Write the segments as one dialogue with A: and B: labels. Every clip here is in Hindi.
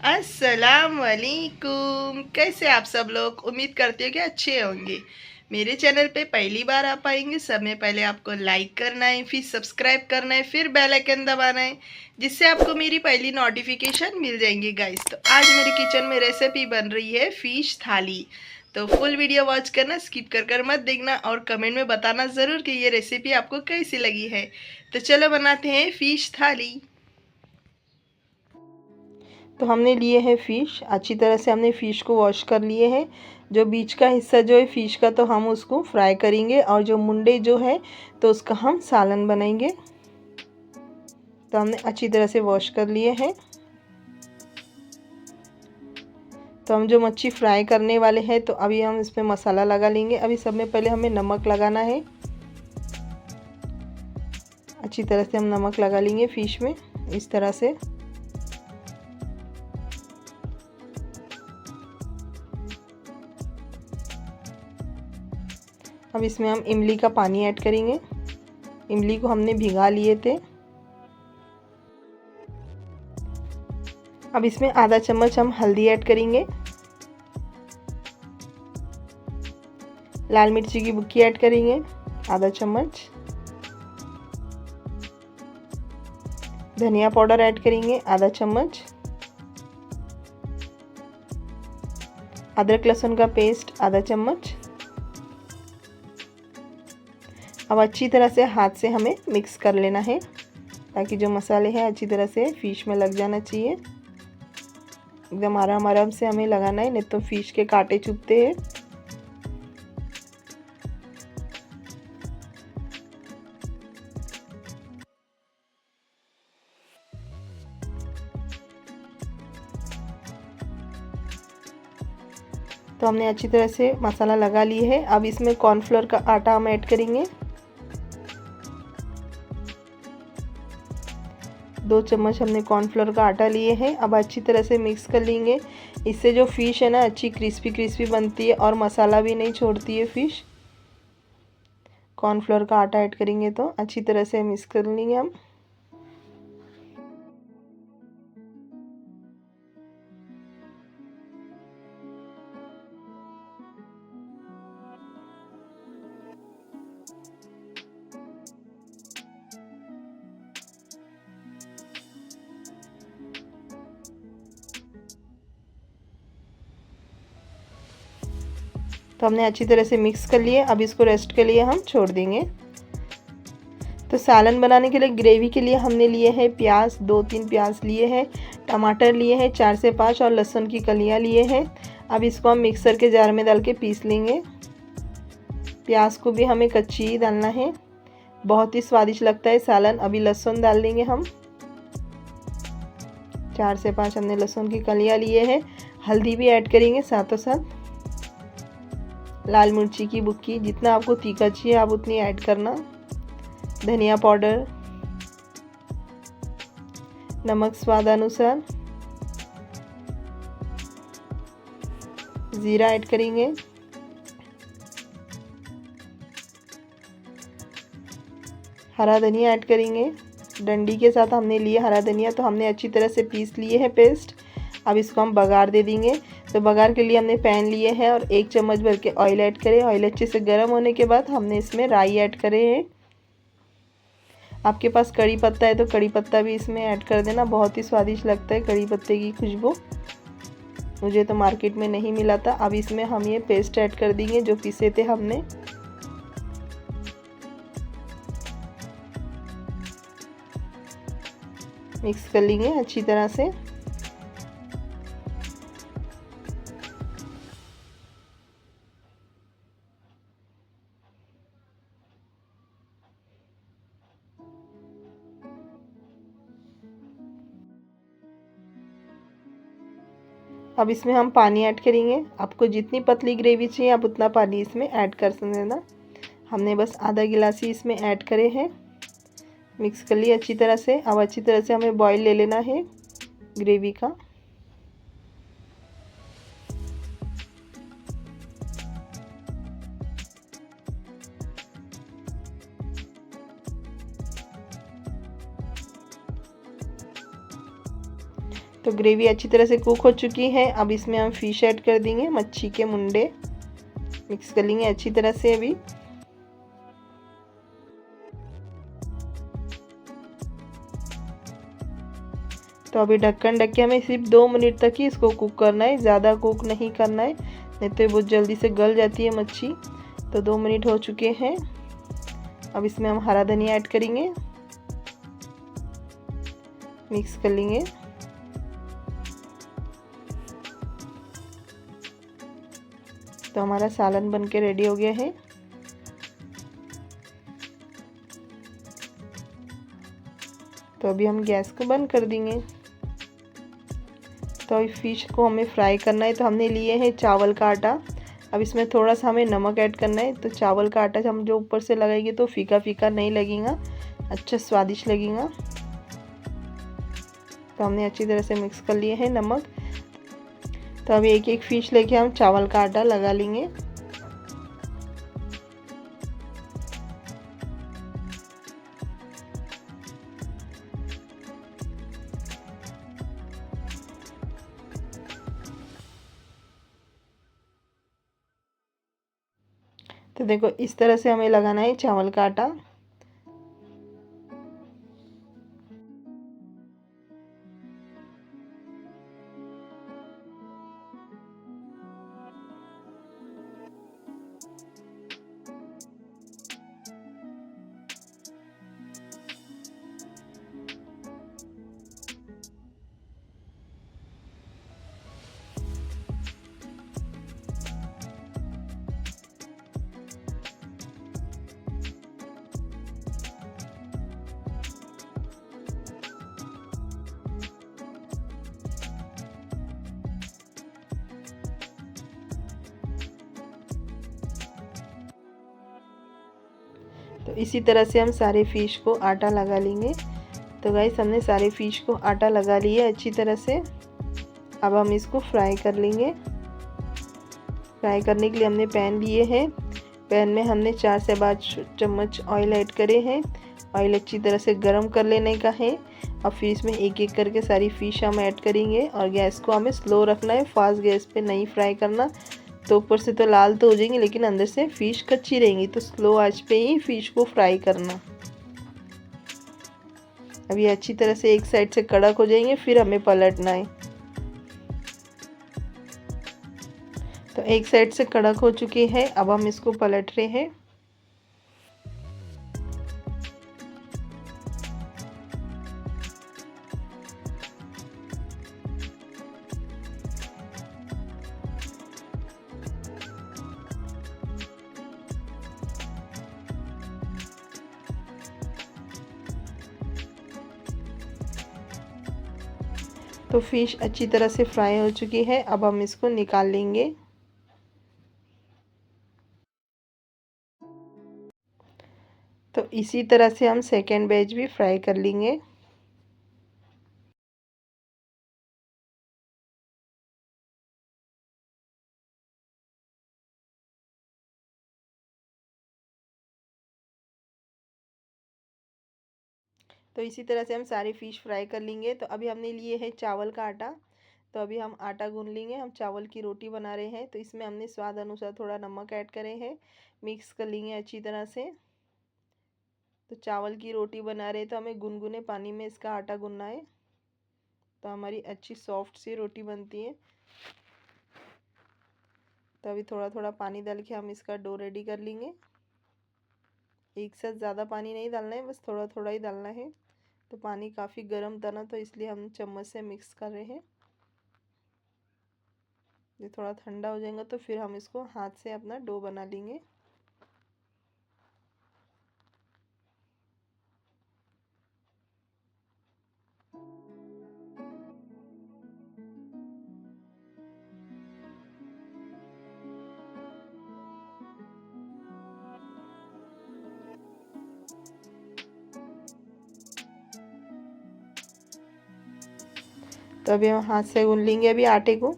A: अस्सलाम वालेकुम। कैसे आप सब लोग? उम्मीद करती हूँ कि अच्छे होंगे। मेरे चैनल पे पहली बार आप आएंगे, सबसे पहले आपको लाइक करना है, फिर सब्सक्राइब करना है, फिर बेल आइकन दबाना है, जिससे आपको मेरी पहली नोटिफिकेशन मिल जाएंगी गाइस। तो आज मेरे किचन में रेसिपी बन रही है फिश थाली। तो फुल वीडियो वॉच करना, स्किप कर कर मत देखना और कमेंट में बताना ज़रूर कि ये रेसिपी आपको कैसी लगी है। तो चलो बनाते हैं फिश थाली। तो हमने लिए हैं फ़िश। अच्छी तरह से हमने फ़िश को वॉश कर लिए हैं। जो बीच का हिस्सा जो है फ़िश का, तो हम उसको फ्राई करेंगे, और जो मुंडे जो है तो उसका हम सालन बनाएंगे। तो हमने अच्छी तरह से वॉश कर लिए हैं। तो हम जो मच्छी फ्राई करने वाले हैं, तो अभी हम इसमें मसाला लगा लेंगे। अभी सब में पहले हमें नमक लगाना है। अच्छी तरह से हम नमक लगा लेंगे फ़िश में, इस तरह से। अब इसमें हम इमली का पानी ऐड करेंगे। इमली को हमने भिगा लिए थे। अब इसमें आधा चम्मच हम हल्दी ऐड करेंगे। लाल मिर्ची की बुक्की ऐड करेंगे, आधा चम्मच। धनिया पाउडर ऐड करेंगे, आधा चम्मच। अदरक लहसुन का पेस्ट, आधा चम्मच। अब अच्छी तरह से हाथ से हमें मिक्स कर लेना है, ताकि जो मसाले हैं अच्छी तरह से फ़िश में लग जाना चाहिए। एकदम आराम आराम से हमें लगाना है, नहीं तो फ़िश के कांटे चुभते हैं। तो हमने अच्छी तरह से मसाला लगा लिए है। अब इसमें कॉर्नफ्लोर का आटा हम ऐड करेंगे। 2 चम्मच हमने कॉर्नफ्लोर का आटा लिए हैं। अब अच्छी तरह से मिक्स कर लेंगे। इससे जो फ़िश है ना, अच्छी क्रिस्पी क्रिस्पी बनती है और मसाला भी नहीं छोड़ती है फ़िश। कॉर्नफ्लोर का आटा ऐड करेंगे तो अच्छी तरह से मिक्स कर लेंगे हम। तो हमने अच्छी तरह से मिक्स कर लिए। अब इसको रेस्ट के लिए हम छोड़ देंगे। तो सालन बनाने के लिए, ग्रेवी के लिए हमने लिए हैं प्याज, 2-3 प्याज लिए हैं, टमाटर लिए हैं 4 से 5, और लहसुन की कलियां लिए हैं। अब इसको हम मिक्सर के जार में डाल के पीस लेंगे। प्याज को भी हमें कच्ची ही डालना है, बहुत ही स्वादिष्ट लगता है सालन। अभी लहसुन डाल देंगे हम। 4 से 5 हमने लहसुन की कलियां लिए हैं। हल्दी भी ऐड करेंगे साथों साथ। लाल मिर्ची की बुक्की, जितना आपको तीखा चाहिए आप उतनी ऐड करना। धनिया पाउडर, नमक स्वाद अनुसार, जीरा ऐड करेंगे। हरा धनिया ऐड करेंगे। डंडी के साथ हमने लिए हरा धनिया, तो हमने अच्छी तरह से पीस लिए है पेस्ट। अब इसको हम बघार दे देंगे। तो बघार के लिए हमने पैन लिए हैं और 1 चम्मच भर के ऑयल ऐड करें। ऑयल अच्छे से गर्म होने के बाद हमने इसमें राई ऐड करे हैं। आपके पास कड़ी पत्ता है तो कड़ी पत्ता भी इसमें ऐड कर देना, बहुत ही स्वादिष्ट लगता है कड़ी पत्ते की खुशबू। मुझे तो मार्केट में नहीं मिला था। अब इसमें हम ये पेस्ट ऐड कर देंगे जो पीसे थे हमने। मिक्स कर लेंगे अच्छी तरह से। अब इसमें हम पानी ऐड करेंगे। आपको जितनी पतली ग्रेवी चाहिए आप उतना पानी इसमें ऐड कर देना। हमने बस आधा गिलास ही इसमें ऐड करे हैं। मिक्स कर लिए अच्छी तरह से। अब अच्छी तरह से हमें बॉईल ले लेना है ग्रेवी का। तो ग्रेवी अच्छी तरह से कुक हो चुकी है। अब इसमें हम फिश ऐड कर देंगे, मच्छी के मुंडे मिक्स कर लेंगे अच्छी तरह से। अभी तो अभी ढक्कन ढक के हमें सिर्फ 2 मिनट तक ही इसको कुक करना है, ज़्यादा कुक नहीं करना है, नहीं तो बहुत जल्दी से गल जाती है मच्छी। तो 2 मिनट हो चुके हैं। अब इसमें हम हरा धनिया ऐड करेंगे, मिक्स कर लेंगे। तो हमारा सालन बनके रेडी हो गया है। तो अभी हम गैस को बंद कर देंगे। तो अभी फ़िश को हमें फ्राई करना है। तो हमने लिए हैं चावल का आटा। अब इसमें थोड़ा सा हमें नमक ऐड करना है। तो चावल का आटा हम जो ऊपर से लगाएंगे तो फीका फीका नहीं लगेगा, अच्छा स्वादिष्ट लगेगा। तो हमने अच्छी तरह से मिक्स कर लिए हैं नमक। तो अभी एक एक फ़िश लेके हम चावल का आटा लगा लेंगे। तो देखो इस तरह से हमें लगाना है चावल का आटा। तो इसी तरह से हम सारे फ़िश को आटा लगा लेंगे। तो गाइस हमने सारे फ़िश को आटा लगा लिया अच्छी तरह से। अब हम इसको फ्राई कर लेंगे। फ्राई करने के लिए हमने पैन लिए हैं। पैन में हमने 4 से 5 चम्मच ऑयल ऐड करे हैं। ऑयल अच्छी तरह से गर्म कर लेने का है। अब फिर इसमें एक एक करके सारी फ़िश हम ऐड करेंगे और गैस को हमें स्लो रखना है, फास्ट गैस पे नहीं फ्राई करना। तो ऊपर से तो लाल तो हो जाएंगी लेकिन अंदर से फ़िश कच्ची रहेंगी। तो स्लो आंच पे ही फ़िश को फ्राई करना। अब ये अच्छी तरह से एक साइड से कड़क हो जाएंगे, फिर हमें पलटना है। तो एक साइड से कड़क हो चुकी है, अब हम इसको पलट रहे हैं। तो फ़िश अच्छी तरह से फ्राई हो चुकी है, अब हम इसको निकाल लेंगे। तो इसी तरह से हम सेकेंड बैच भी फ्राई कर लेंगे। तो इसी तरह से हम सारी फ़िश फ्राई कर लेंगे। तो अभी हमने लिए है चावल का आटा। तो अभी हम आटा गूंद लेंगे। हम चावल की रोटी बना रहे हैं तो इसमें हमने स्वाद अनुसार थोड़ा नमक ऐड करे हैं, मिक्स कर लेंगे अच्छी तरह से। तो चावल की रोटी बना रहे तो हमें गुनगुने पानी में इसका आटा गूंदना है, तो हमारी अच्छी सॉफ्ट सी रोटी बनती है। तो अभी थोड़ा थोड़ा पानी डाल के हम इसका डो रेडी कर लेंगे। एक साथ ज़्यादा पानी नहीं डालना है, बस थोड़ा थोड़ा ही डालना है। तो पानी काफ़ी गर्म था ना, तो इसलिए हम चम्मच से मिक्स कर रहे हैं। ये थोड़ा ठंडा हो जाएगा तो फिर हम इसको हाथ से अपना डो बना लेंगे। तो अभी हम हाथ से गूंद लेंगे अभी आटे को।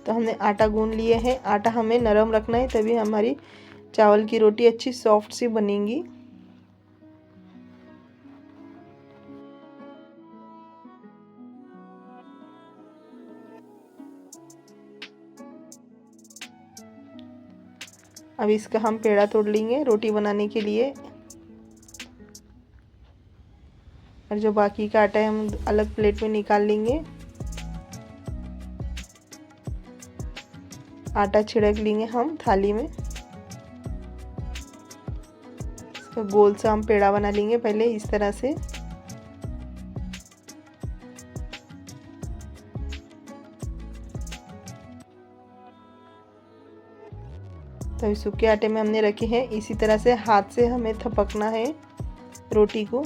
A: तो हमने आटा गूंद लिए हैं। आटा हमें नरम रखना है, तभी हमारी चावल की रोटी अच्छी सॉफ्ट सी बनेगी। अब इसका हम पेड़ा तोड़ लेंगे रोटी बनाने के लिए, और जो बाकी का आटा है हम अलग प्लेट में निकाल लेंगे। आटा छिड़क लेंगे हम थाली में। इसका गोल सा हम पेड़ा बना लेंगे पहले इस तरह से। तो सूखे आटे में हमने रखे हैं, इसी तरह से हाथ से हमें थपकना है रोटी को।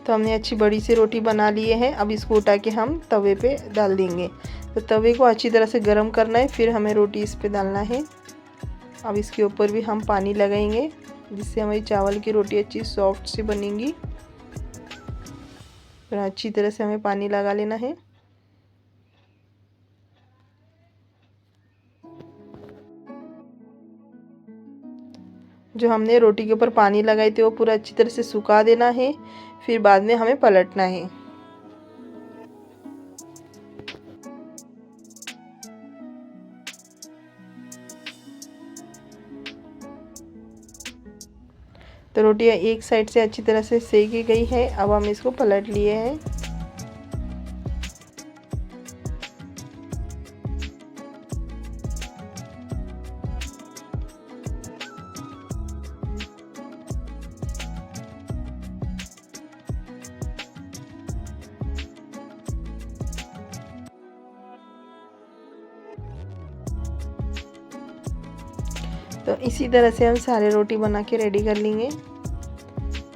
A: तो हमने अच्छी बड़ी सी रोटी बना लिए हैं। अब इसको उठा के हम तवे पे डाल देंगे। तो तवे को अच्छी तरह से गर्म करना है, फिर हमें रोटी इस पे डालना है। अब इसके ऊपर भी हम पानी लगाएंगे, जिससे हमारी चावल की रोटी अच्छी सॉफ्ट सी बनेगी। फिर अच्छी तरह से हमें पानी लगा लेना है। जो हमने रोटी के ऊपर पानी लगाए थे वो पूरा अच्छी तरह से सुखा देना है, फिर बाद में हमें पलटना है। तो रोटियां एक साइड से अच्छी तरह से सेकी गई है। अब हम इसको पलट लिए हैं। तो इसी तरह से हम सारे रोटी बना के रेडी कर लेंगे।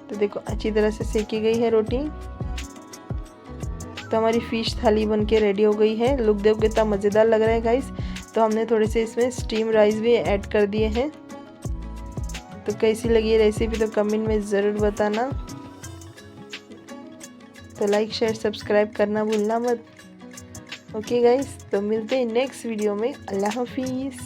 A: तो देखो अच्छी तरह से सेकी गई है रोटी। तो हमारी फिश थाली बन के रेडी हो गई है। लुक देखो कितना मज़ेदार लग रहा है गाइस। तो हमने थोड़े से इसमें स्टीम राइस भी ऐड कर दिए हैं। तो कैसी लगी ये रेसिपी तो कमेंट में ज़रूर बताना। तो लाइक शेयर सब्सक्राइब करना भूलना मत। ओके गाइस, तो मिलते हैं नेक्स्ट वीडियो में। अल्लाह हाफिज़।